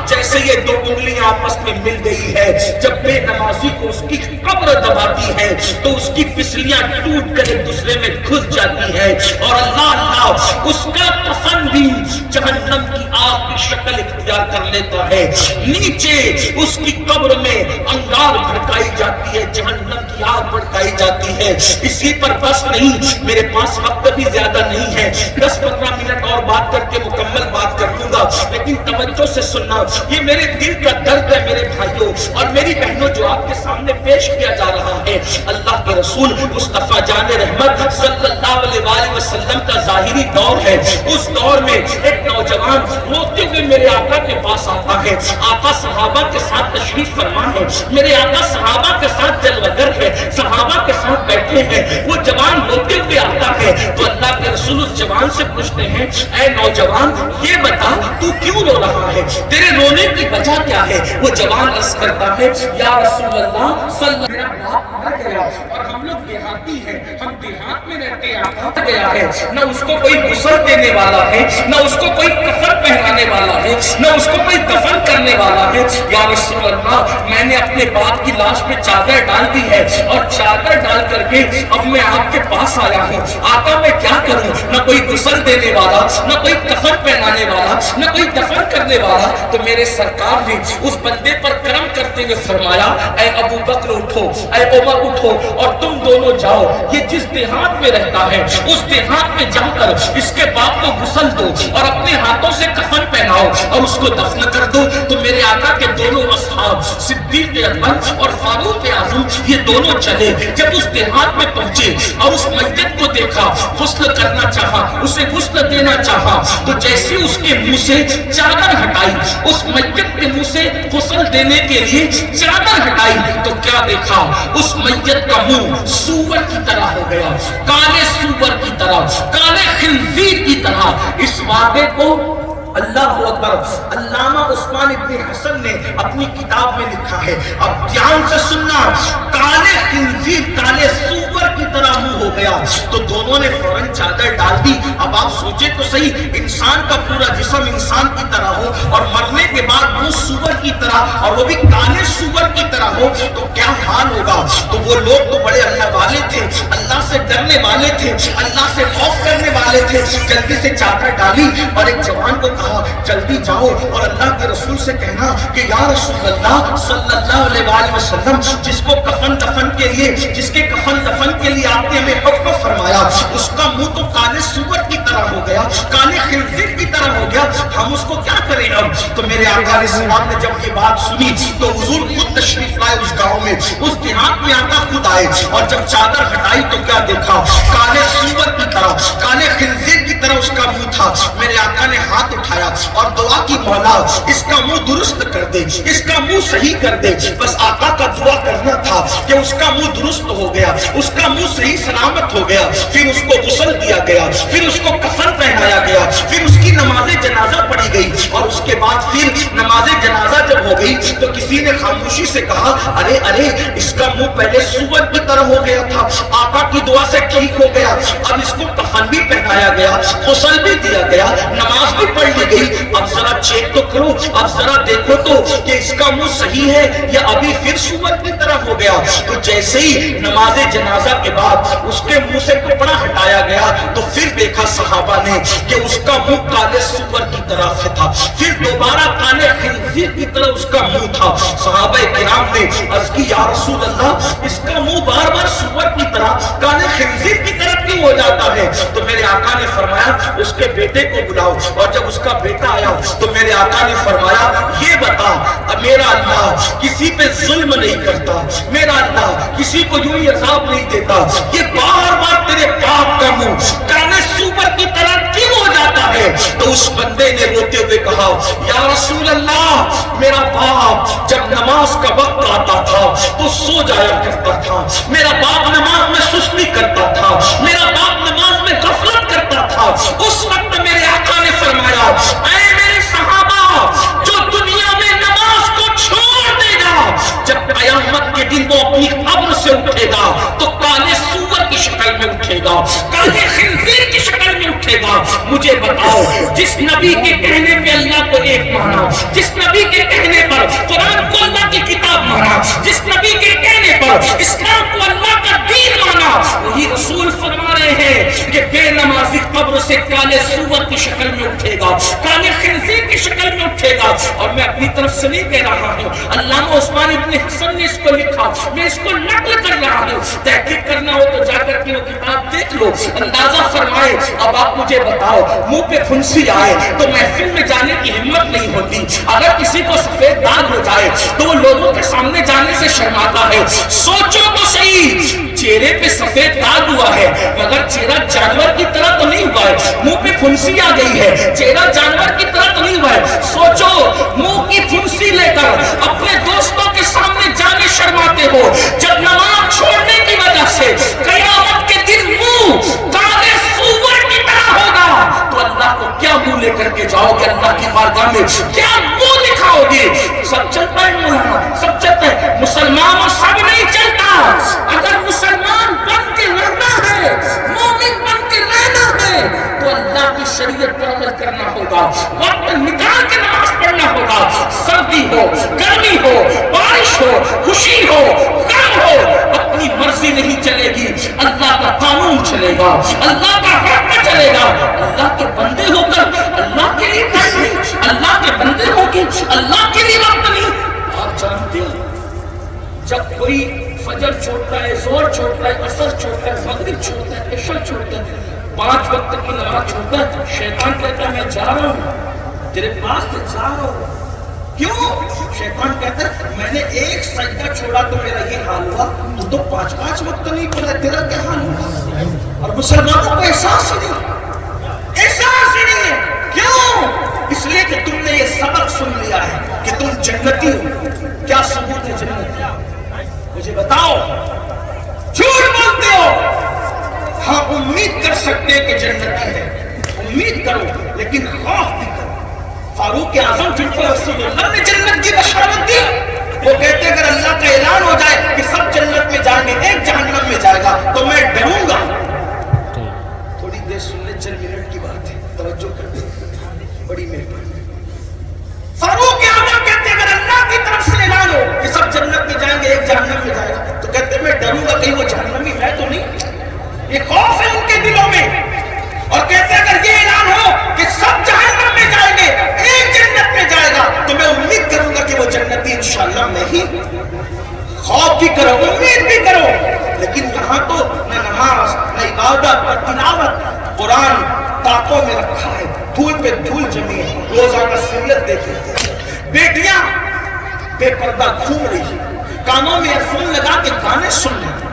جیسے یہ دو انگلیاں آپس میں مل گئی ہے, جب بے نمازی کو اس کی قبر دباتی ہے تو اس کی پسلیاں ٹوٹ کر ایک دوسرے میں گھس جاتی ہے, اور اللہ اس کا کفن بھی جہنم کی آگ کی شکل اختیار کر لیتا ہے. نیچے اس کی قبر میں انگار بھڑکائی جاتی ہے, جہنم کی آگ بھڑکائی جاتی ہے. اسی پر بس نہیں, میرے پاس وقت بھی زیادہ نہیں ہے, 10-15 منٹ اور بات کر کے مکمل بات کر دوں گا, لیکن توجہ سے سننا, یہ میرے دل کا درد ہے میرے بھائیوں اور میری بہنوں جو آپ کے سامنے پیش کیا جا رہا ہے. اللہ کے رسول مصطفیٰ جان رحمت صلی اللہ علیہ وسلم کا ظاہری دور ہے. اس دور میں ایک نوجوان روتے ہوئے میرے آقا کے پاس آتا ہے. آقا صحابہ کے ساتھ تشریف فرما ہے, میرے آقا صحابہ کے ساتھ جلوگر ہے, صحابہ کے ساتھ بیٹھے ہیں. وہ جوان روتے ہوئے آتا ہے تو اللہ کے رسول اس جوان سے پوچھتے ہیں, اے نوجوان, یہ بتا تو کیوں رو رہا ہے, تیرے رونے کی وجہ کیا ہے؟ وہ جوان عرض کرتا ہے, یا رسول اللہ صلی اللہ علیہ وسلم, میرا باپ مر گیا اور ہم لوگ دیہاتی ہیں, ہم دیہات میں رہتے ہیں, مر گیا ہے, نہ اس کو کوئی غسل دینے والا ہے, نہ اس کو کوئی کفن پہنانے والا ہے, نہ اس کو کوئی دفن کرنے والا ہے. یا رسول اللہ, میں نے اپنے باپ کی لاش پہ چادر ڈال دی ہے اور چادر ڈال کر کے اب میں آپ کے پاس آیا ہوں. آقا میں کیا کروں, نہ کوئی غسل دینے والا, نہ کوئی کفن پہنانے والا, نہ کوئی دفن کرنے والا. تو میرے سرکار نے اس بندے پر کرم کرتے ہوئے فرمایا, اے ابو بکر اٹھو, اے عمر اٹھو اور تم دونوں جاؤ, یہ جس دیہات میں رہتا ہے اس دیہات میں جا کر اس کے باپ کو غسل دو اور اپنے ہاتھوں سے کفن پہناؤ اور اس کو دفن کر دو. تو میرے آقا کے دونوں اصحاب صدیق اکبر اور فاروق اعظم یہ دونوں چلے. جب اس دیہات میں پہنچے اور اس میت کو دیکھا, غسل کرنا چاہا, اسے غسل دینا چاہا, تو جیسے اس کے منہ سے چادر ہٹائی, اس میت کے منہ سے غسل دینے کے لیے چادر ہٹائی, تو کیا دیکھا, اس میت کا منہ سور کی طرح ہو گیا, کالے سور کی طرح, کالے خنزیر کی طرح. اس واقعے کو اللہ اکبر علامہ عثمان ابن حسن نے اپنی کتاب میں لکھا ہے. اب دھیان سے سننا, کالے خنزیر, کالے سور کی طرح منہ ہو گیا. تو دونوں نے فوراً چادر ڈال دی. اب آپ سوچے تو صحیح, انسان کا پورا جسم انسان کی طرح ہو اور مرنے کے بعد منہ سور کی طرح, اور وہ بھی کالے سور کی طرح ہو, تو کیا حال ہوگا. تو وہ لوگ تو بڑے اللہ والے تھے, اللہ سے ڈرنے والے تھے, اللہ سے خوف کرنے والے تھے. جلدی سے چادر ڈالی اور ایک جوان کو جلدی جاؤ اور اللہ کے رسول سے کہنا کہ یا رسول اللہ صلی اللہ علیہ وسلم, جس کو کفن دفن کے لیے, جس کے کفن دفن کے لیے آپ نے ہمیں حکم فرمایا, اس کا منہ تو کالے سور کی طرح ہو گیا, کالے خنزیر کی طرح ہو گیا, ہم اس کو کیا کریں اب. تو میرے آقا علیہ السلام نے جب یہ بات سنی تو حضور خود تشریف لائے اس گاؤں میں, اس دیہات میں آقا خود آئے, اور جب چادر ہٹائی تو کیا دیکھا, کالے سور کی طرح, کالے خنزیر کی طرح اس کا منہ تھا. میرے آقا نے ہاتھ اٹھایا اور دعا کی, مولا اس کا منہ درست کر دے, اس کا منہ صحیح کر دے. بس آقا کا دعا کرنا تھا کہ اس کا منہ درست ہو گیا, اس کا منہ صحیح سلامت ہو گیا. پھر اس کو غسل دیا گیا, پھر اس کو کفن پہنایا گیا, پھر اس کی نماز جنازہ پڑھی گئی, اور اس کے بعد پھر نماز جنازہ جب ہو گئی تو کسی نے خاموشی سے کہا, ارے ارے اس کا منہ پہلے سور کی طرح ہو گیا تھا, آقا کی دعا سے ٹھیک ہو گیا, اب اس کو کفن بھی پہنایا گیا, غسل بھی دیا گیا, نماز بھی پڑھ لی گئی, اب ذرا چیک تو کرو, اب ذرا دیکھو تو کہ اس کا منہ صحیح ہے یا ابھی پھر سور کی طرح ہو گیا. تو جیسے ہی نماز جنازہ کے بعد اس کے منہ سے کپڑا ہٹایا گیا تو پھر دیکھا صحابہ نے کہ اس کا منہ کالے سور کی طرح سے تھا, پھر دوبارہ کالے خنزیر کی طرح اس کا منہ تھا. صحابہ کرام نے عرض کی, یا رسول اللہ, اس کا منہ بار بار سور کی طرح, کالے خنزیر کی طرح کیوں ہو جاتا ہے. تو میرے آقا نے فرمایا, اس کے بیٹے کو بلاؤ. اور جب اس کا بیٹا آیا تو میرے آقا نے فرمایا, یہ بتا, میرا اللہ کسی پہ ظلم نہیں کرتا, میرا اللہ کسی کو یوں ہی عذاب نہیں دیتا, یہ بار بار تیرے باپ کا منہ کالے سور کی طرح کیوں ہو جاتا ہے. تو اس بندے نے روتے ہوئے کہا, یا رسول اللہ, میرا باپ جب نماز کا وقت آتا تھا تو سو جایا کرتا تھا, میرا باپ نماز میں سستی کرتا تھا, میرا باپ نماز میں غفلت کرتا تھا. اس وقت میرے آقا نے فرمایا, اے میرے صحابہ, جو دنیا میں مجھے بتاؤ جس نبی کے کہنے پہ اللہ کو ایک مانا, جس نبی کے کہنے پر قرآن کو اللہ کی کتاب مانا, جس نبی کے کہنے پر اسلام کو اللہ کا دین مانا, وہی رسول فرما رہے ہیں کہ بے نمازی قبر سے کالے سور کی شکل میں اٹھے گا, کالے خنزیر کی شکل میں اٹھے گا. اور میں اپنی طرف سے نہیں کہہ رہا ہوں, علامہ عثمان ابن حسن نے اس کو لکھا, میں اس کو نقل کر رہا ہوں. تحقیق کرنا ہو تو جا کر کے وہ کتاب دیکھ لو, اندازہ فرمائے. اب آپ مجھے بتاؤ منہ پہ پھنسی آئے تو محفل میں جانے کی ہمت نہیں ہوتی, اگر کسی کو سفید داغ ہو جائے تو وہ لوگوں کے سامنے جانے سے شرماتا ہے. سوچو تو صحیح, چہرے پہ سفید داغ ہوا ہے مگر چہرہ جانور کی طرح تو نہیں ہوا ہے, منہ پہ پھنسی آ گئی ہے, چہرہ جانور کی طرح تو نہیں ہوا ہے. سوچو منہ کی پھنسی لے کر اپنے دوستوں کے سامنے جانے شرماتے ہو, جب نماز چھوڑنے کی وجہ سے قیامت کے دن منہ کالے سور کی طرح ہوگا تو اللہ کو کیا منہ لے کر کے جاؤ گے, اللہ کی بارگاہ میں کیا منہ دکھاؤ گے؟ سب چلتا ہے مولانا, سب چلتا ہے, مسلمان سب نہیں چلتا. اگر مسلمان بن کے رہنا ہے, مومن بن کے رہنا ہے تو اللہ کی شریعت پر عمل کرنا ہوگا, وقت نکال کے نماز پڑھنا ہوگا. سردی ہو, گرمی ہو, بارش ہو, خوشی ہو, غم ہو, اپنی مرضی نہیں چلے گی, اللہ کا قانون چلے گا, اللہ کا حکم چلے گا. اللہ کے بندے ہو کر اللہ کے لیے ٹائم نہیں, اللہ کے بندے ہو کے اللہ کے لیے وقت نہیں. آپ جانتے ہیں جب کوئی فجر چھوڑتا ہے, زور چھوڑتا ہے, عصر چھوڑتا ہے, مغرب چھوڑتا ہے, عشاء چھوڑتا ہے, 5 وقت کی نماز چھوڑتا ہے, شیطان کہتا ہے میں جا رہا ہوں تیرے پاس سے, جا رہا ہوں. کیوں؟ شیطان کہتا ہے میں نے ایک سجدہ چھوڑا تو میرا یہ حال ہوا, تو 5 وقت نہیں پڑھا, تیرا کیا حال ہوا؟ اور مسلمانوں کو احساس ہی نہیں, احساس ہی نہیں ہے. کیوں؟ اس لیے کہ تم نے یہ سبق سن لیا ہے کہ تم جنتی ہو. کیا ثبوت ہے جنتی؟ مجھے بتاؤ. جھوٹ بولتے ہو. ہاں امید کر سکتے کہ جنتی ہے, امید کرو, لیکن خوف بھی کرو. فاروق اعظم جن کو رسول اللہ نے جنت کی بشارت دی, وہ کہتے اگر اللہ کا اعلان ہو جائے کہ سب جنت میں جائیں گے, ایک جہنم میں جائے گا تو میں ڈروں گا. تھوڑی دیر سن لے, چند منٹ کی بات ہے, توجہ کر دیں, بڑی مہربانی. فاروق اعظم کہتے اگر اللہ کی طرف سے اعلان ہو کہ سب جنت میں جائیں گے, ایک جہنم میں جائے گا, تو کہتے میں ڈروں گا کہیں وہ جہنمی میں تو نہیں. یہ خوف ہے ان کے دلوں میں. اور کہتے اگر یہ اعلان ہو کہ سب جہنم میں جائیں گے, ایک جنت میں جائے گا, تو میں امید کروں گا کہ وہ جنتی انشاءاللہ میں ہی. خوف بھی کرو, امید بھی کرو, لیکن یہاں تو نہ نماز, نہ عبادت, نہ تلاوت. قرآن طاقوں میں رکھا ہے, دھول پہ دھول جمی ہے, روزانہ سیریت دیکھتے. بیٹیاں بے پردہ گھوم رہی ہیں, کانوں میں ایئر فون لگا کے گانے سن رہے,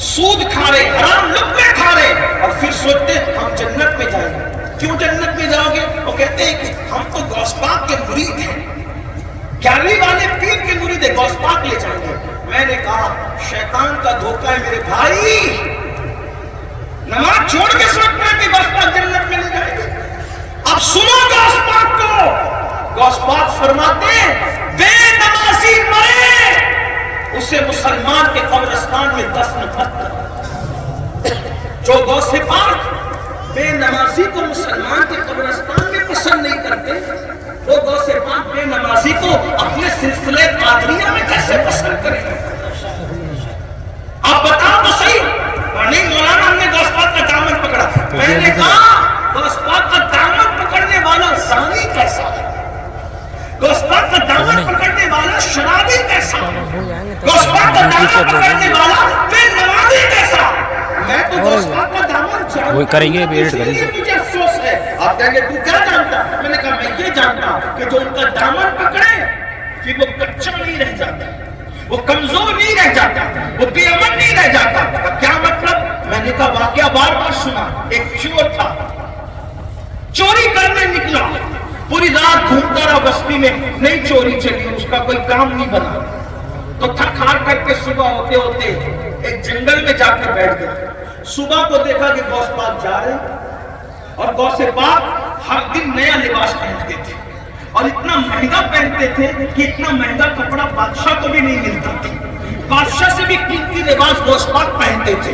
سود کھا رہے, حرام لقمے کھا رہے, اور پھر سوچتے ہم جنت میں جائیں گے. کیوں جنت میں جاؤ گے؟ وہ کہتے ہیں کہ ہم تو غوث پاک کے مرید ہیں, 11ویں والے پیر کے مرید ہیں, غوث پاک لے جائیں گے. میں نے کہا شیطان کا دھوکہ ہے میرے بھائی, نماز چھوڑ کے سوچنا کہ غوث پاک جنت میں لے جائیں گے. اب سنو غوث پاک کو. غوث پاک فرماتے ہیں بے نمازی مرے اسے مسلمان کے قبرستان میں دفن مت کرو. جو غوث پاک بے نمازی کو مسلمان کے قبرستان میں پسند نہیں کرتے, وہ غوث پاک بے نمازی کو اپنے سلسلے قادریہ میں کیسے پسند کریں گے؟ آپ بتاؤ تو صحیح. نہیں مولانا ہم نے غوث پاک کا دامن پکڑا. میں نے کہا غوث پاک کا دامن پکڑنے والا زانی کیسا ہے, غوث پاک کا دامن پکڑنے والا شرابی کیسا, غوث پاک کا دامن پکڑنے والا بے نمازی کیسا. میں تو غوث پاک کا دامن وہ کریں گے, ویٹ کریں گے. مجھے افسوس ہے. آپ کہیں گے تو کیا جانتا؟ میں نے کہا میں یہ جانتا کہ جو ان کا دامن پکڑے پھر وہ کچا نہیں رہ جاتا, وہ کمزور نہیں رہ جاتا, وہ بے امن نہیں رہ جاتا. کیا مطلب؟ میں نے کہا واقعہ بار بار سنا. ایک چور تھا, چوری کرنے نکلا, پوری رات گھومتا رہا بستی میں, نہیں چوری چلی, اس کا کوئی کام نہیں بنا, تو تھک ہار کر کے صبح ہوتے ہوتے ایک جنگل میں جا کر بیٹھ گیا. صبح کو دیکھا کہ غوث پاک جا رہے, اور غوث پاک ہر دن نیا لباس پہنتے تھے, اور اتنا مہنگا پہنتے تھے کہ اتنا مہنگا کپڑا بادشاہ کو بھی نہیں ملتا تھا. بادشاہ سے بھی قیمتی لباس غوث پاک پہنتے تھے.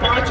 5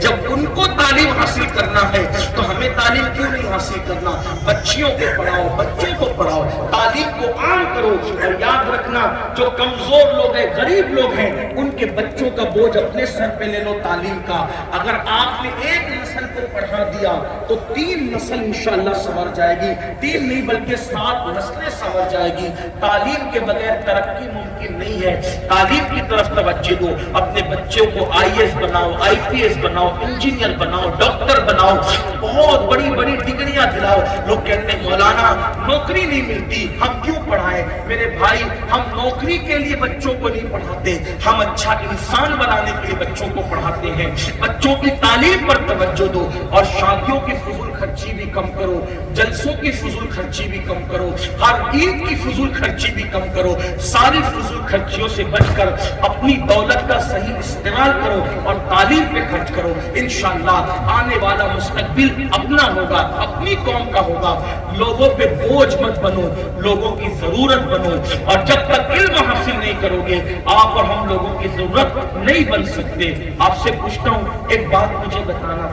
جب ان کو تعلیم حاصل کرنا ہے تو ہمیں تعلیم کیوں نہیں حاصل کرنا؟ بچیوں کو پڑھاؤ, بچوں کو پڑھاؤ, تعلیم کو عام کرو. اور یاد رکھنا جو کمزور لوگ ہیں, غریب لوگ ہیں, ان کے بچوں کا بوجھ اپنے سر پہ لے لو تعلیم کا. اگر آپ نے ایک نسل کو پڑھا دیا تو 3 نسل انشاءاللہ سنور جائے گی. 3 نہیں بلکہ 7 نسلیں سنور جائے گی. تعلیم کے بغیر ترقی ممکن نہیں ہے. تعلیم کی طرف توجہ دو. اپنے بچوں کو IAS بناؤ, IPS بناؤ, انجینئر بناؤ, ڈاکٹر بناؤ, بہت بڑی بڑی ڈگریاں دلاؤ. لوگ کہتے ہیں مولانا نوکری نہیں ملتی, ہم کیوں پڑھائیں؟ میرے بھائی, ہم نوکری کے لیے بچوں کو نہیں پڑھاتے, ہم اچھا انسان بنانے کے لیے بچوں کو پڑھاتے ہیں. بچوں کی تعلیم پر توجہ دو اور شادیوں کی فضول خرچی بھی کم کرو, جلسوں کی فضول خرچی بھی کم کرو, ہر عید کی فضول خرچی بھی کم کرو. ساری فضول خرچیوں سے بچ کر اپنی دولت کا صحیح استعمال کرو اور تعلیم پہ خرچ کرو. انشاءاللہ آنے والا مستقبل اپنا ہوگا, اپنی قوم کا ہوگا. لوگوں پہ بوجھ مت بنو, لوگوں کی ضرورت بنو. اور جب تک علم حاصل نہیں کرو گے آپ اور ہم لوگوں کی ضرورت نہیں بن سکتے. آپ سے پوچھتا ہوں ایک بات مجھے بتانا,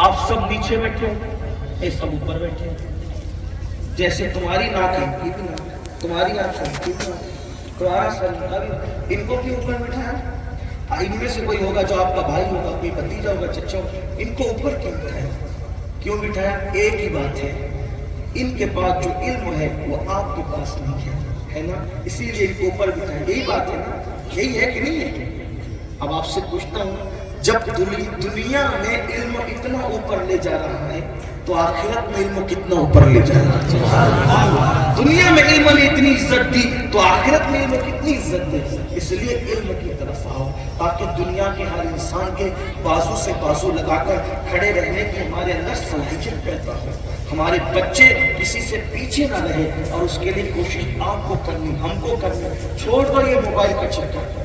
آپ سب نیچے بیٹھے ہو, یہ سب اوپر بیٹھے ہیں. جیسے تمہاری ناک ہے, تمہاری آنکھ ہے, تمہارا سر, ان کو کیوں اوپر بٹھا ہے؟ ان میں سے کوئی ہوگا جو آپ کا بھائی ہوگا, کوئی بھتیجا ہوگا, چچا ہوگا, ان کو اوپر کیوں بٹھایا؟ کیوں بٹھایا؟ ایک ہی بات ہے, ان کے پاس جو علم ہے وہ آپ کے پاس نہیں ہے نا, اسی لیے ان کو اوپر بٹھایا. یہی بات ہے نا, یہی ہے کہ نہیں ہے؟ اب آپ سے پوچھتا ہوں, جب دنیا میں علم اتنا اوپر لے جا رہا ہے تو آخرت میں علم کتنا اوپر لے جا رہا ہے؟ دنیا میں علم نے اتنی عزت دی تو آخرت میں علم کتنی عزت دے. اس لیے علم کی طرف آؤ تاکہ دنیا کے ہر انسان کے بازو سے بازو لگا کر کھڑے رہنے کی ہمارے اندر صلاحیت پیدا ہو. ہمارے بچے کسی سے پیچھے نہ رہے اور اس کے لیے کوشش آپ کو کرنی, ہم کو کرنی. چھوڑ دو یہ موبائل کا چکر,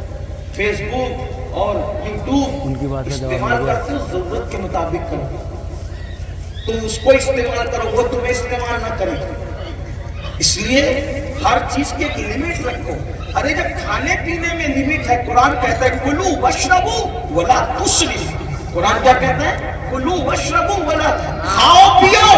فیس بک اور یوٹیوب استعمال کرتے ہو ضرورت کے مطابق کرو. تم اس کو استعمال کرو, وہ تمہیں استعمال نہ کرے. اس لیے ہر چیز کی ایک لمٹ رکھو. ارے جب کھانے پینے میں لمٹ ہے, قرآن کہتا ہے کلو واشربو ولا تسرفوا. قرآن کیا کہتا ہے؟ کلو واشربو ولا, کھاؤ پیو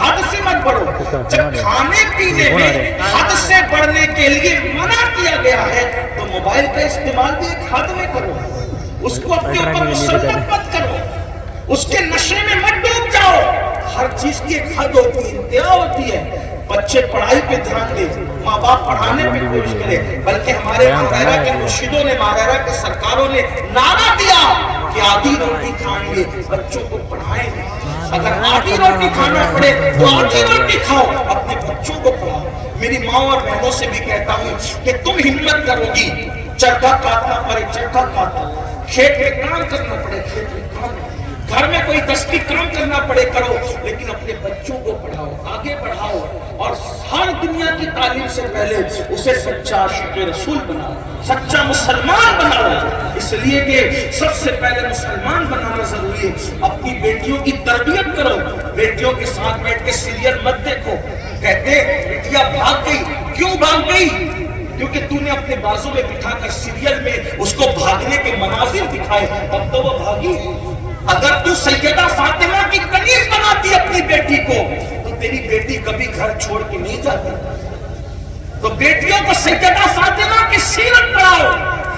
حد سے مت بڑھو. جب کھانے پینے میں حد سے بڑھنے کے لیے منع کیا گیا ہے تو موبائل کا استعمال بھی ایک حد میں کرو. اس کو اپنے اوپر مسلط مت کرو, اس کے نشے میں مت ڈوب جاؤ. ہر چیز کی ایک حد ہوتی ہے, انتہا ہوتی ہے. بچے پڑھائی پہ دھیان دیں, ماں باپ پڑھانے پہ کوشش کریں. بلکہ ہمارے ماہرہ کے مرشدوں نے, ماہرہ کے سرکاروں نے نعرہ دیا کہ آدھی روٹی کھائیں گے, بچوں کو پڑھائیں گے. اگر آدھی روٹی کھانا پڑے تو آدھی روٹی کھاؤ, اپنے بچوں کو پڑھاؤ. میری ماں اور بہنوں سے بھی کہتا ہوں کہ تم ہمت کرو گی, چرخا کاٹنا پڑے چرخا کاٹو, کھیت میں کام کرنا پڑے کھیت میں کام, گھر میں کوئی دستی کام کرنا پڑے کرو, لیکن اپنے بچوں کو پڑھاؤ, آگے بڑھاؤ. اور ہر دنیا کی تعلیم سے پہلے اسے سچا عاشق رسول بناؤ, سچا مسلمان بناؤ. اس لیے کہ سب سے پہلے مسلمان بنانا ضروری ہے. اپنی بیٹیوں کی تربیت کرو, بیٹیوں کے ساتھ بیٹھ کے سیریل مت دیکھو. کہتے بیٹیا بھاگ گئی, کیوں بھاگ گئی؟ کیونکہ تو نے اپنے بازو میں بٹھا کر سیریل میں اس کو بھاگنے کے مناظر دکھائے, تب تو وہ بھاگی. اگر تو سیدہ فاطمہ کی کنیز بناتی اپنی بیٹی کو تو تیری بیٹی کبھی گھر چھوڑ کے نہیں جاتی. تو بیٹیوں کو سیدہ فاطمہ کی سیرت پڑھاؤ,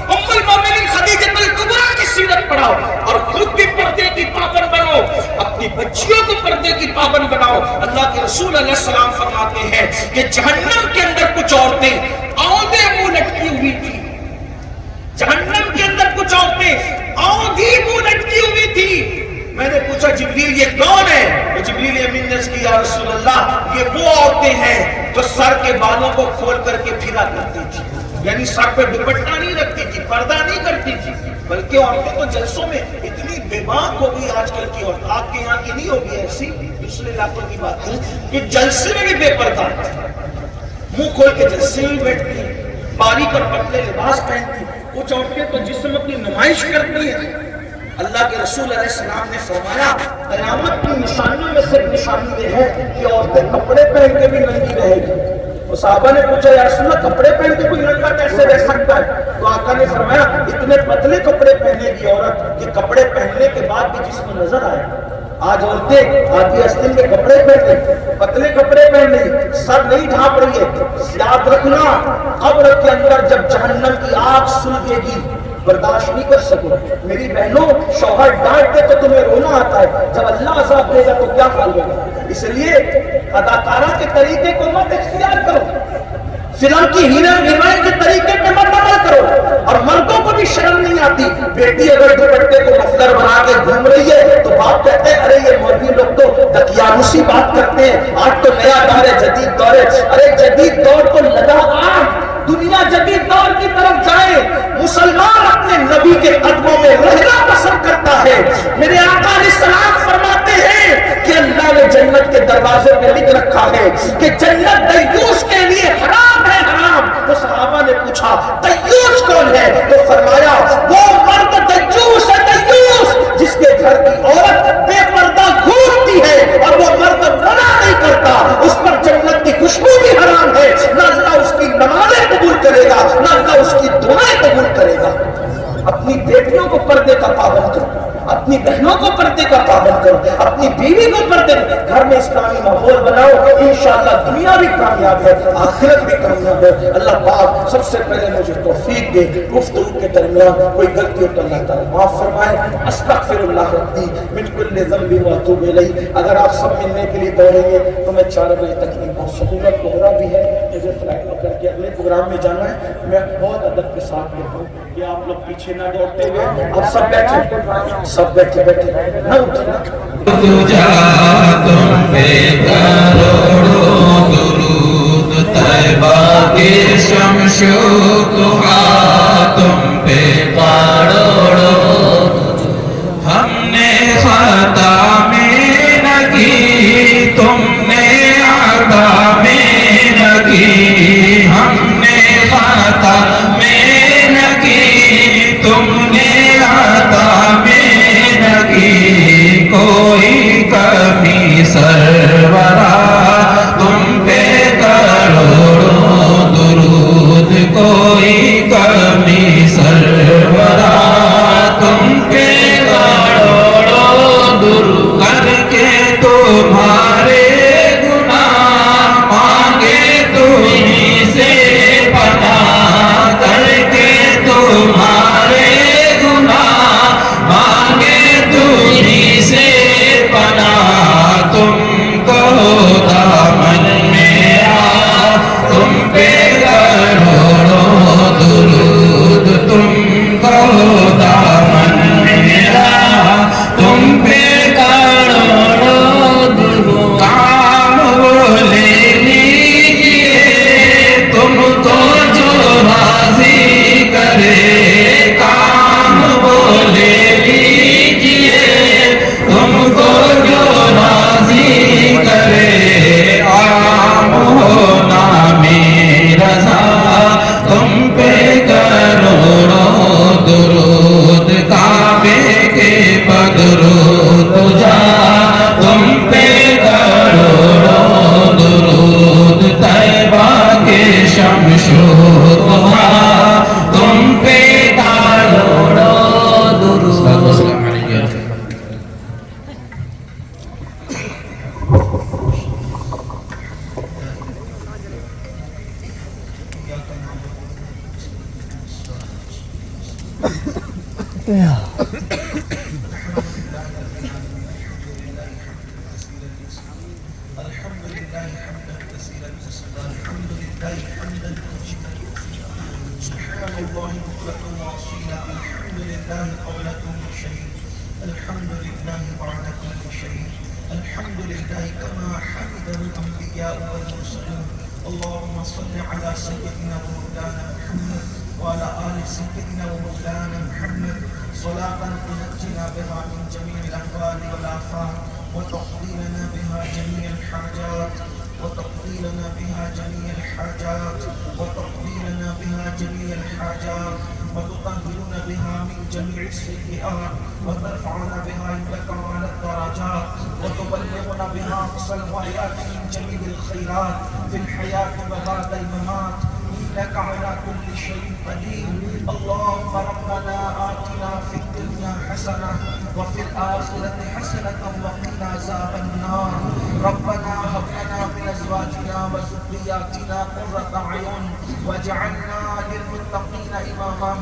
ام المومنین خدیجہ الکبریٰ کی سیرت پڑھاؤ, اور خود بھی پردے کی پابند بنو, اپنی بچیوں کو پردے کی پابند بناؤ. اللہ کے رسول علیہ السلام فرماتے ہیں کہ جہنم کے اندر کچھ عورتیں آدھے منہ لٹکی ہوئی تھی. جہنم کے اندر کچھ عورتیں آدھی منہ لٹکی ہوئی تھی. میں نے پوچھا جبریل یہ کون ہے؟ جبریل امین نے کہا یا رسول اللہ یہ وہ عورتیں ہیں جو سر کے بالوں کو کھول کر کے پھرا کرتی تھی. یعنی سر پہ دوپٹہ نہیں رکھتی تھی, پردہ نہیں کرتی تھی. بلکہ عورتیں تو جلسوں میں اتنی بے باک ہو گئی آج کل کی عورت. آپ کے یہاں کی نہیں ہوگی ایسی, دوسرے علاقوں کی بات ہے کہ جلسے میں بھی بے پردہ, منہ کھول کے جلسے میں بیٹھتی, باریک اور پتلے لباس پہنتی. کچھ عورتیں تو جسم اپنی نمائش کرتی ہیں. اللہ کے رسول علیہ السلام نے فرمایا قیامت کی نشانیوں میں سے نشانی یہ ہے کہ عورتیں کپڑے پہن کے بھی ننگی رہے گی. وہ صحابہ نے پوچھا یا رسول اللہ کپڑے پہن کے کوئی لڑکا کیسے رہ سکتا ہے؟ تو آقا نے فرمایا اتنے پتلے کپڑے پہنے گی عورت کہ کپڑے پہننے کے بعد بھی جسم نظر آئے. آج عورتیں آدھی آستین کے کپڑے پہن رہی، پتلے کپڑے پہن رہی، سر نہیں ڈھانپ رہی ہے. یاد رکھنا قبر کے اندر جب جہنم کی آگ سلگے گی برداشت نہیں کر سکو. میری بہنوں شوہر ڈانٹ دے تو تمہیں رونا آتا ہے، جب اللہ عذاب دے گا تو کیا حال ہوگا؟ اس لیے اداکارہ کے طریقے کو مت اختیار کرو، فلم کی ہیروئن کے طریقے پہ مت عمل کرو. اور مردوں کو بھی شرم نہیں آتی، بیٹی اگر دوپٹے کو مفلر بنا کے گھوم رہی ہے تو باپ کہتے ہیں ارے یہ مولوی لوگ تو دقیانوسی بات کرتے ہیں، آج تو نیا دور ہے، جدید دور ہے. ارے جدید دور تو لگا آج، دنیا جدید دور کی طرف جائے. مسلمان اپنے نبی کے قدموں میں رہنا پسند کرتا ہے. میرے آقا علیہ السلام فرماتے ہیں کہ اللہ نے جنت کے دروازے میں لکھ رکھا ہے کہ جنت دیوس کے لیے حرام ہے، حرام. تو صحابہ نے پوچھا دیوس کون ہے؟ تو فرمایا وہ مرد دیوس ہے، دیوس جس کے گھر کی عورت بے پردہ گھومتی ہے اور وہ مرد منع نہیں کرتا، اس پر جنت کی خوشبو بھی حرام ہے. نہ اللہ اس کی نمازیں قبول کرے گا، نہ اللہ اس کی دعائیں قبول کرے گا. اپنی بیٹیوں کو پردے کا پابند کرو، اپنی بہنوں کو پردے کا پابند کرو، اپنی بیوی کو پردے. گھر میں اسلامی ماحول بناؤ، انشاءاللہ دنیا بھی کامیاب ہے، آخرت بھی کامیاب ہے. اللہ پاک سب سے پہلے مجھے توفیق دے، گفتگو کے درمیان کوئی غلطی ہو تو اللہ تعالیٰ معاف فرمائے. استغفر اللہ ربی من کل ذنب و اتوب الیہ. اگر آپ سب ملنے کے لیے دوڑیں گے تو میں 4 بجے تک نہیں پہنچ سکوں گا. کوہرا بھی ہے، مجھے فلائٹ پکڑ کے اگلے پروگرام میں جانا ہے. میں بہت ادب کے ساتھ لیتا ہوں کہ آپ لوگ پیچھے نہ دوڑتے ہوئے، آپ سب بیٹھے، سب بیٹھے نہ اٹھنا. تم پہ کروڑوں درود طیبہ کے شمس و ضحا، تم پہ کروڑوں ہم نے خطا میں نہ کی، تم نے عطا میں نہ کی. ہم نے خطا میں نہ کی، تم نے عطا میں نہ کی. کوئی کمی سرورا تم پہ کروڑوں درود، کوئی کمی سرورا تم پہ کروڑوں درود. کر کے تمہارے گناہ مانگے تمہیں سے پناہ، کر کے تمہارے گناہ مانگے تمہیں سے پناہ. تم کو دامن میں آ، تم پہ کروڑوں درود. تم کو دامن میں آ، تم پہ کروڑوں درود. کام وہ لے لیجیے تم کو جو راضی کرے، کام وہ لے لیجیے تم کو جو راضی کرے. عام ہونا میں رضا، تم پہ کروڑوں درود. کعبے کے بدرو تجا، تم پہ کروڑوں درود. طیبہ کے شمس و ضحا، تم پہ کروڑوں درود. السلام علیکم. اللهم صل على سيدنا ومولانا محمد وعلى آل سيدنا ومولانا محمد صلاة تنجينا بها من جميع الأهوال والآفات وتقضي لنا بها جميع الحاجات وتقضي لنا بها جميع الحاجات وتقضي لنا بها جميع الحاجات وتطهرنا بها من جميع السيئات وترفعنا بها عندك أعلى الدرجات وتبلغنا بها أقصى الغايات من جميع الخيرات في الحياة وبعد الممات إنك على كل شيء قدير. اللهم ربنا آتنا في الدنيا حسنة وفي الآخرة حسنة وقنا عذاب النار. ربنا هب لنا من أزواجنا وذرياتنا قرة أعين واجعلنا للمتقين إماما.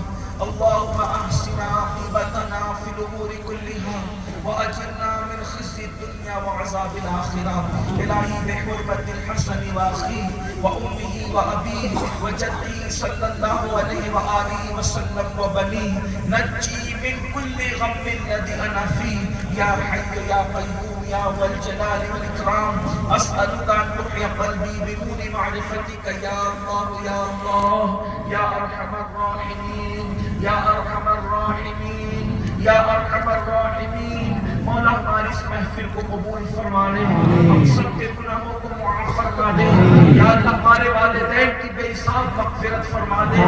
اللهم أحسن عاقبتنا في الأمور كلها وأجرنا من خزي الدنيا وعذاب الآخرة. إلهي بحرمة الحسن وأخيه وأمه وأبيه وجده صلى الله عليه وآله وسلم وبنيه نجي من كل غم الذي أنا فيه يا حي يا قيوم يا ذا الجلال والإكرام. أسألك أن تحيي قلبي بنور معرفتك يا الله يا الله يا أرحم الراحمين يا أرحم الراحمين یا ارحم الراحمین. مولا ہماری اس محفل کو قبول فرما لے، ہم سب کے گناہوں کو معاف فرما دے. یا اللہ ہمارے والدین کی بے حساب مغفرت فرما دے.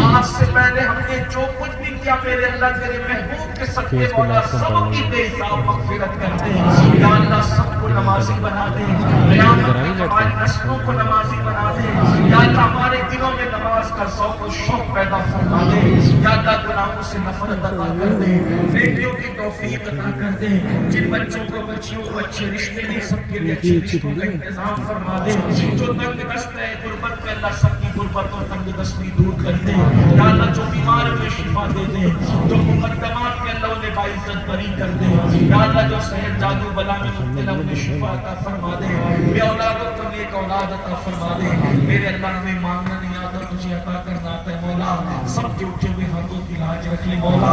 آج سے پہلے ہم نے جو کچھ بھی کیا میرے اللہ تیرے محبوب کے صدقے مولا سب کی بے حساب مغفرت کر دے. یا اللہ سب کو نمازی بنا دے، قیامت میں ہماری نسلوں کو نمازی بنا دے. یا اللہ ہمارے دلوں میں نماز کا ذوق و شوق پیدا فرما دے. یا اللہ گناہوں سے نفرت عطا کر دے، بیٹیوں کی توفیق عطا کر دے. جن بچوں کو بچیوں کو اچھے رشتے دے، سب کے لیے اچھے رشتوں کا انتظام فرما دے. جو تنگ دست ہے غربت میں اللہ سب کی غربت اور تنگ دستی دور کر دے. یا اللہ جو بیمار میں شفا دے دے، جو مقدمات میں اللہ انہیں باعزت بری کر دے. یا اللہ جو سحر جادو بلا میں مبتلا انہیں شفا عطا فرما دے. بے اولادوں کو نیک اولاد عطا فرما دے. میرے اللہ ہمیں مانگنا نہیں آتا، تجھے عطا کرنا آتا ہے. مولا سب کے اٹھے ہوئے ہاتھوں کی لاج رکھ لے. مولا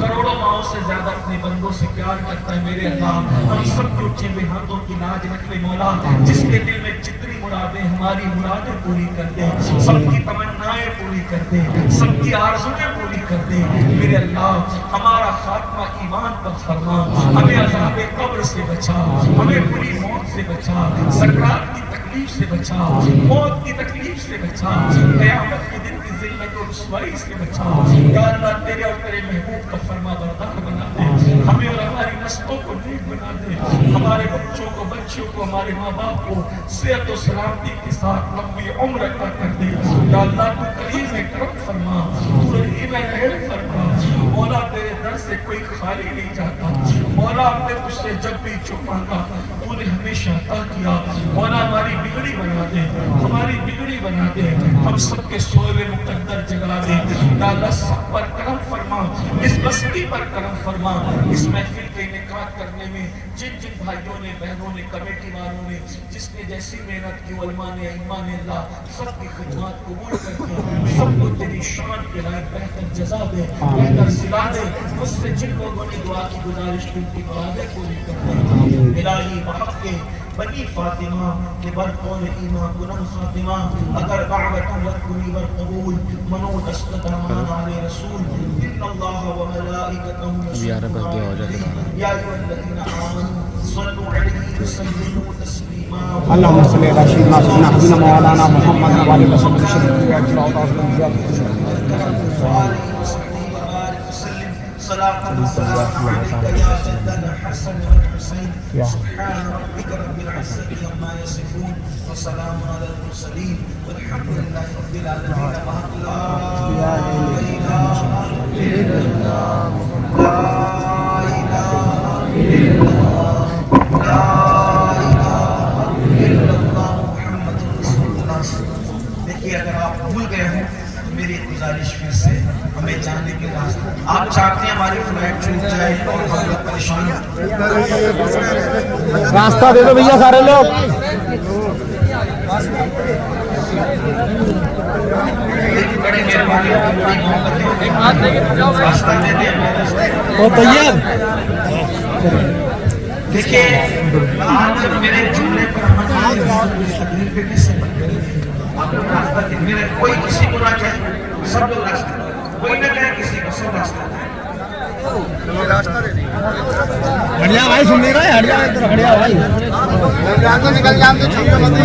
کروڑوں ماؤں سے زیادہ اپنے بندوں سے پیار کرتا ہے. میرے اللہ ہم سب کے اٹھے ہوئے ہاتھوں کی لاج رکھ لے. مولا جس کے دل میں جتنی مرادیں ہماری مرادیں پوری کر دے، سب کی تمنائیں پوری کر دے، سب کی آرزویں پوری کر دے. میرے اللہ ہمارا خاتمہ ایمان پر فرما، ہمیں عذاب قبر سے بچا، ہمیں بری موت سے بچا، سکرات کی تکلیف سے بچا، موت کی تکلیف سے بچا، قیامت کے دن کی ذلت و رسوائی سے بچا. یا اللہ تیرے اور تیرے محبوب کا فرما بردار بنا دے. ہمیں اور ہماری نسلوں کو نیک بنا دے. ہمارے بچوں کو بچیوں کو ہمارے ماں باپ کو صحت و سلامتی کے ساتھ لمبی عمر عطا کر دے. یا اللہ تو کریم کرم فرما، تو رحیم رحم فرما. مولا تیرے در سے کوئی خالی نہیں جاتا. مولا ہم نے تجھ سے جب بھی جو مانگا تو نے ہمیشہ عطا کیا. مولا ہماری بگڑی بنا دے، ہماری بگڑی بنا دے. ہم سب کے سوئے ہوئے مقدر جگا دے. یا اللہ سب پر کرم فرما، اس بستی پر کرم فرما. اس محفل کے انعقاد کرنے میں جن جن بھائیوں نے بہنوں نے کمیٹی والوں نے جس نے جیسی محنت کی، علماء نے ایمان اللہ سب کی خدمات قبول کر کے سب کو تیری شان کے لائق بہتر جزا دے، بہتر صلا دے. مجھ سے جن لوگوں نے دعا کی گزارش کی ان کی مرادیں پوری کر دے. الہی بحق کے بنی فاطمہ کے برقون ایمان کنم خاتمہ اگر دعوت رکنی برقبول منو دستت رمان علی رسول ان اللہ و ملائکتہم یسلون علیہ یا ایوہ الذین آمنوا صلوا علیہ وسلموا تسلیما. اللهم صل على سيدنا سيدنا مولانا محمد وعلى اله وصحبه صلاة وسلام عليك يا جدنا الحسن والحسين. سبحان ربك رب العزة عما يصفون وسلام على المرسلين والحمد لله رب العالمين. لا إله إلا الله لا إله إلا الله لا إله إلا الله محمد رسول الله. دیکھیے اگر آپ بھول گئے ہیں میری گزارش پھر سے ہمیں جانے کے راستے، آپ چاہتے ہیں ہماری فلائٹ چھوٹ جائے اور ہم لوگ پریشان ہیں. راستہ دے دو بھیا سارے لوگ. بڑی مہربانی بڑی محبت راستہ دے دیں. دیکھیے آج میرے جملے پر تقریر پہ کیسے آپ لوگ راستہ دیں. میرے کوئی کسی کو نہ کہے، سب لوگ راستہ دیں. کوئی نہ کہے کسی کو، سب راستہ دیں. ہڑیا بھائی سن نہیں رہا ہے؟ ہڑیا ادھر ہڑیا بھائی نکل جام تو چھوٹے بندے